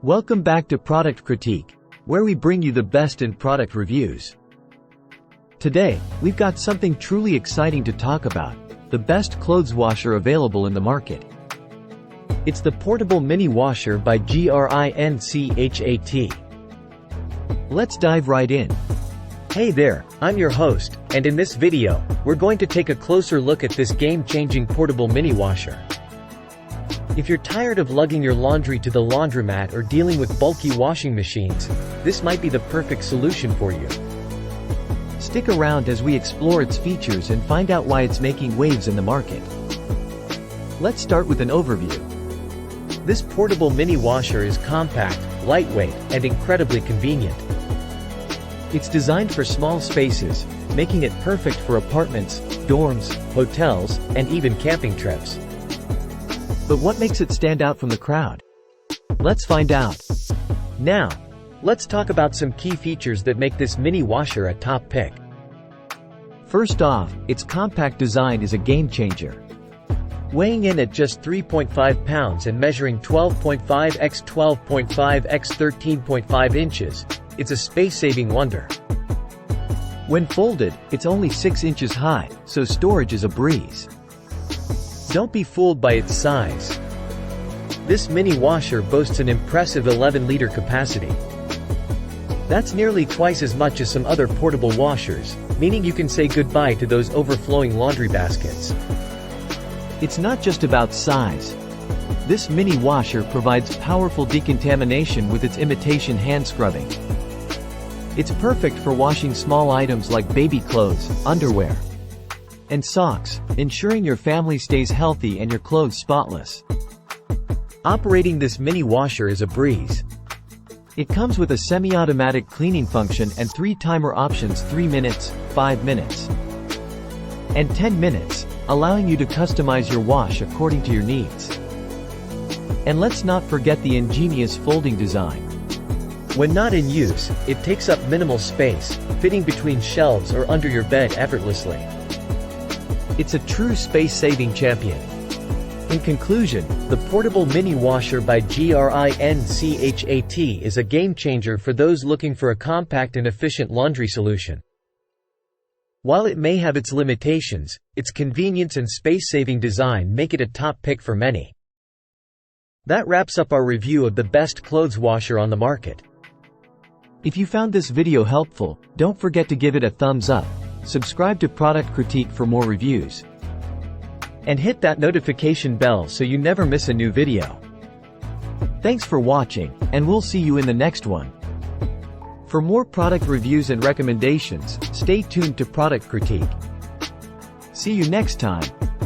Welcome back to Product Critique, where we bring you the best in product reviews. Today, we've got something truly exciting to talk about, the best clothes washer available in the market. It's the Portable Mini Washer by GRINCHAT. Let's dive right in. Hey there, I'm your host, and in this video, we're going to take a closer look at this game-changing portable mini washer. If you're tired of lugging your laundry to the laundromat or dealing with bulky washing machines, this might be the perfect solution for you. Stick around as we explore its features and find out why it's making waves in the market. Let's start with an overview. This portable mini washer is compact, lightweight, and incredibly convenient. It's designed for small spaces, making it perfect for apartments, dorms, hotels, and even camping trips. But what makes it stand out from the crowd? Let's find out. Now, let's talk about some key features that make this mini washer a top pick. First off, its compact design is a game changer. Weighing in at just 3.5 pounds and measuring 12.5 x 12.5 x 13.5 inches, it's a space-saving wonder. When folded, it's only 6 inches high, so storage is a breeze. Don't be fooled by its size. This mini washer boasts an impressive 11-liter capacity. That's nearly twice as much as some other portable washers, meaning you can say goodbye to those overflowing laundry baskets. It's not just about size. This mini washer provides powerful decontamination with its imitation hand scrubbing. It's perfect for washing small items like baby clothes, underwear, and socks, ensuring your family stays healthy and your clothes spotless. Operating this mini washer is a breeze. It comes with a semi-automatic cleaning function and 3 timer options: 3 minutes, 5 minutes, and 10 minutes, allowing you to customize your wash according to your needs. And let's not forget the ingenious folding design. When not in use, it takes up minimal space, fitting between shelves or under your bed effortlessly. It's a true space-saving champion. In conclusion, the Portable Mini Washer by GRINCHAT is a game-changer for those looking for a compact and efficient laundry solution. While it may have its limitations, its convenience and space-saving design make it a top pick for many. That wraps up our review of the best clothes washer on the market. If you found this video helpful, don't forget to give it a thumbs up, subscribe to Product Critique for more reviews, and hit that notification bell so you never miss a new video. Thanks for watching, and we'll see you in the next one. For more product reviews and recommendations, stay tuned to Product Critique. See you next time.